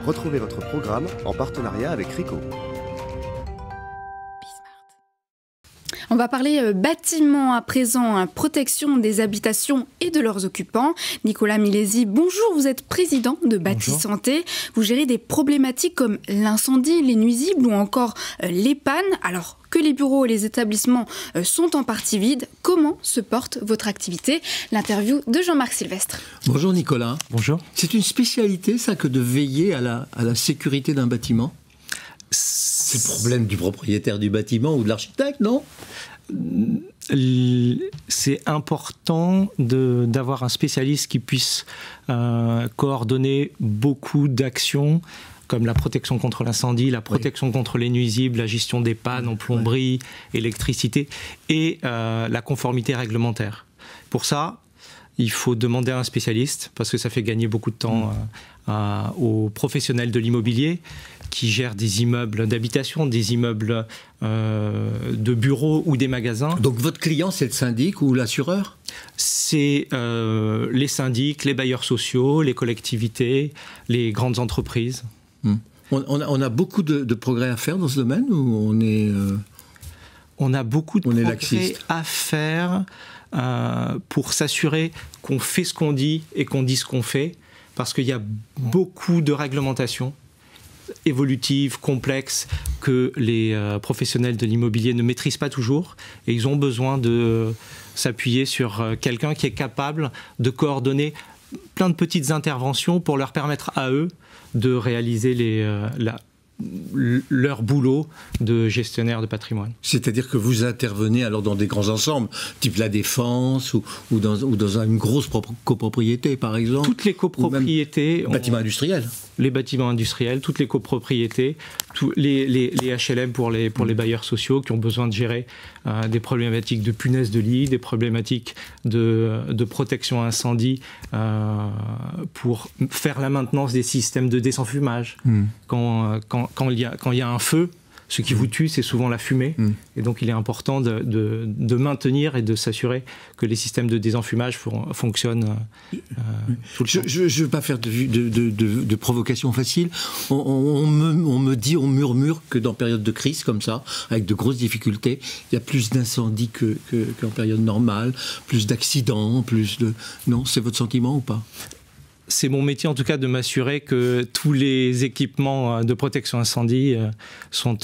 Retrouvez votre programme en partenariat avec Rico. On va parler bâtiment à présent, protection des habitations et de leurs occupants. Nicolas Milesi, bonjour, vous êtes président de Bâti-Santé. Vous gérez des problématiques comme l'incendie, les nuisibles ou encore les pannes. Alors que les bureaux et les établissements sont en partie vides, comment se porte votre activité? L'interview de Jean-Marc Sylvestre. Bonjour Nicolas. Bonjour. C'est une spécialité ça que de veiller à la sécurité d'un bâtiment? C'est le problème du propriétaire du bâtiment ou de l'architecte, non? C'est important d'avoir un spécialiste qui puisse coordonner beaucoup d'actions comme la protection contre l'incendie, la protection contre les nuisibles, la gestion des pannes en plomberie, électricité et la conformité réglementaire. Pour ça, il faut demander à un spécialiste parce que ça fait gagner beaucoup de temps aux professionnels de l'immobilier qui gèrent des immeubles d'habitation, des immeubles de bureaux ou des magasins. Donc votre client, c'est le syndic ou l'assureur? C'est les syndics, les bailleurs sociaux, les collectivités, les grandes entreprises. On a beaucoup de progrès à faire dans ce domaine ou on est... On a beaucoup de progrès à faire pour s'assurer qu'on fait ce qu'on dit et qu'on dit ce qu'on fait, parce qu'il y a beaucoup de réglementations évolutives, complexes, que les professionnels de l'immobilier ne maîtrisent pas toujours, et ils ont besoin de s'appuyer sur quelqu'un qui est capable de coordonner plein de petites interventions pour leur permettre à eux de réaliser leur boulot de gestionnaire de patrimoine. C'est-à-dire que vous intervenez alors dans des grands ensembles, type la Défense ou dans une grosse copropriété par exemple? Toutes les copropriétés. Bâtiments industriels. Les bâtiments industriels, toutes les copropriétés, les HLM pour les bailleurs sociaux qui ont besoin de gérer des problématiques de punaises de lit, des problématiques de protection incendie pour faire la maintenance des systèmes de désenfumage. Quand il y a un feu, ce qui vous tue, c'est souvent la fumée. Et donc, il est important de maintenir et de s'assurer que les systèmes de désenfumage fonctionnent tout le temps. Je ne veux pas faire de provocation facile. On me murmure que dans période de crise comme ça, avec de grosses difficultés, il y a plus d'incendies qu'en période normale, plus d'accidents, plus de... Non, c'est votre sentiment ou pas? C'est mon métier en tout cas de m'assurer que tous les équipements de protection incendie sont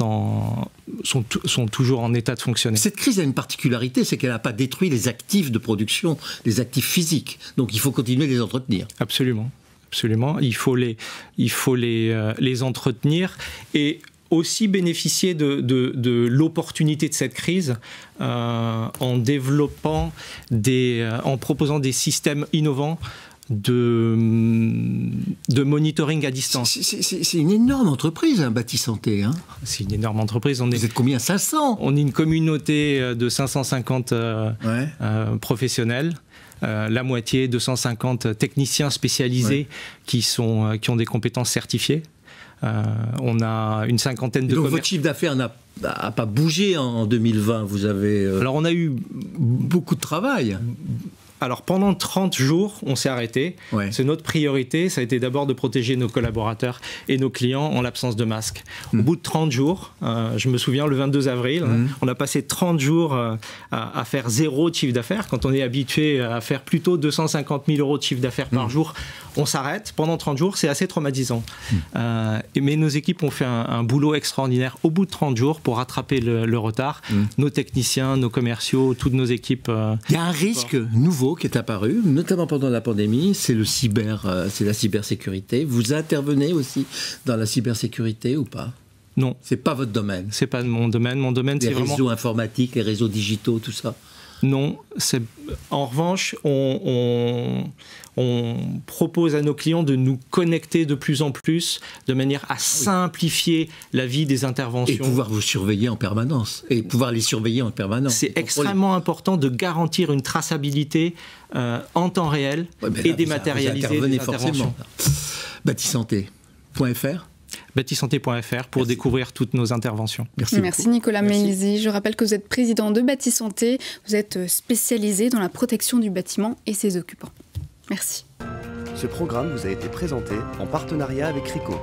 toujours en état de fonctionner. Cette crise a une particularité, c'est qu'elle n'a pas détruit les actifs de production, les actifs physiques. Donc il faut continuer de les entretenir. Absolument, absolument. Il faut les entretenir et aussi bénéficier de l'opportunité de cette crise en développant en proposant des systèmes innovants de monitoring à distance. C'est une énorme entreprise, Bâti-Santé. Hein. C'est une énorme entreprise. Vous êtes combien? 500? On est une communauté de 550 professionnels. La moitié, 250 techniciens spécialisés qui ont des compétences certifiées. On a une cinquantaine de... Donc votre chiffre d'affaires n'a pas bougé en 2020. Vous avez... Alors on a eu beaucoup de travail. Alors pendant 30 jours, on s'est arrêté. C'est notre priorité, ça a été d'abord de protéger nos collaborateurs et nos clients en l'absence de masques. Au bout de 30 jours, je me souviens le 22 avril, on a passé 30 jours à faire 0 de chiffre d'affaires. Quand on est habitué à faire plutôt 250 000 euros de chiffre d'affaires par jour, on s'arrête. Pendant 30 jours, c'est assez traumatisant. Mais nos équipes ont fait un boulot extraordinaire au bout de 30 jours pour rattraper le retard. Nos techniciens, nos commerciaux, toutes nos équipes... Il y a un risque nouveau qui est apparu, notamment pendant la pandémie, c'est la cybersécurité. Vous intervenez aussi dans la cybersécurité ou pas? Non. C'est pas votre domaine? C'est pas mon domaine. Mon domaine, c'est vraiment... Les réseaux informatiques, les réseaux digitaux, tout ça? Non. En revanche, on propose à nos clients de nous connecter de plus en plus, de manière à simplifier la vie des interventions. Et pouvoir vous surveiller en permanence. Et pouvoir les surveiller en permanence. C'est extrêmement important de garantir une traçabilité en temps réel et dématérialiser les interventions. Bâti-Santé.fr Bâti-Santé.fr pour découvrir toutes nos interventions. Merci Nicolas Milesi. Je rappelle que vous êtes président de Bâti-Santé. Vous êtes spécialisé dans la protection du bâtiment et ses occupants. Merci. Ce programme vous a été présenté en partenariat avec Rico.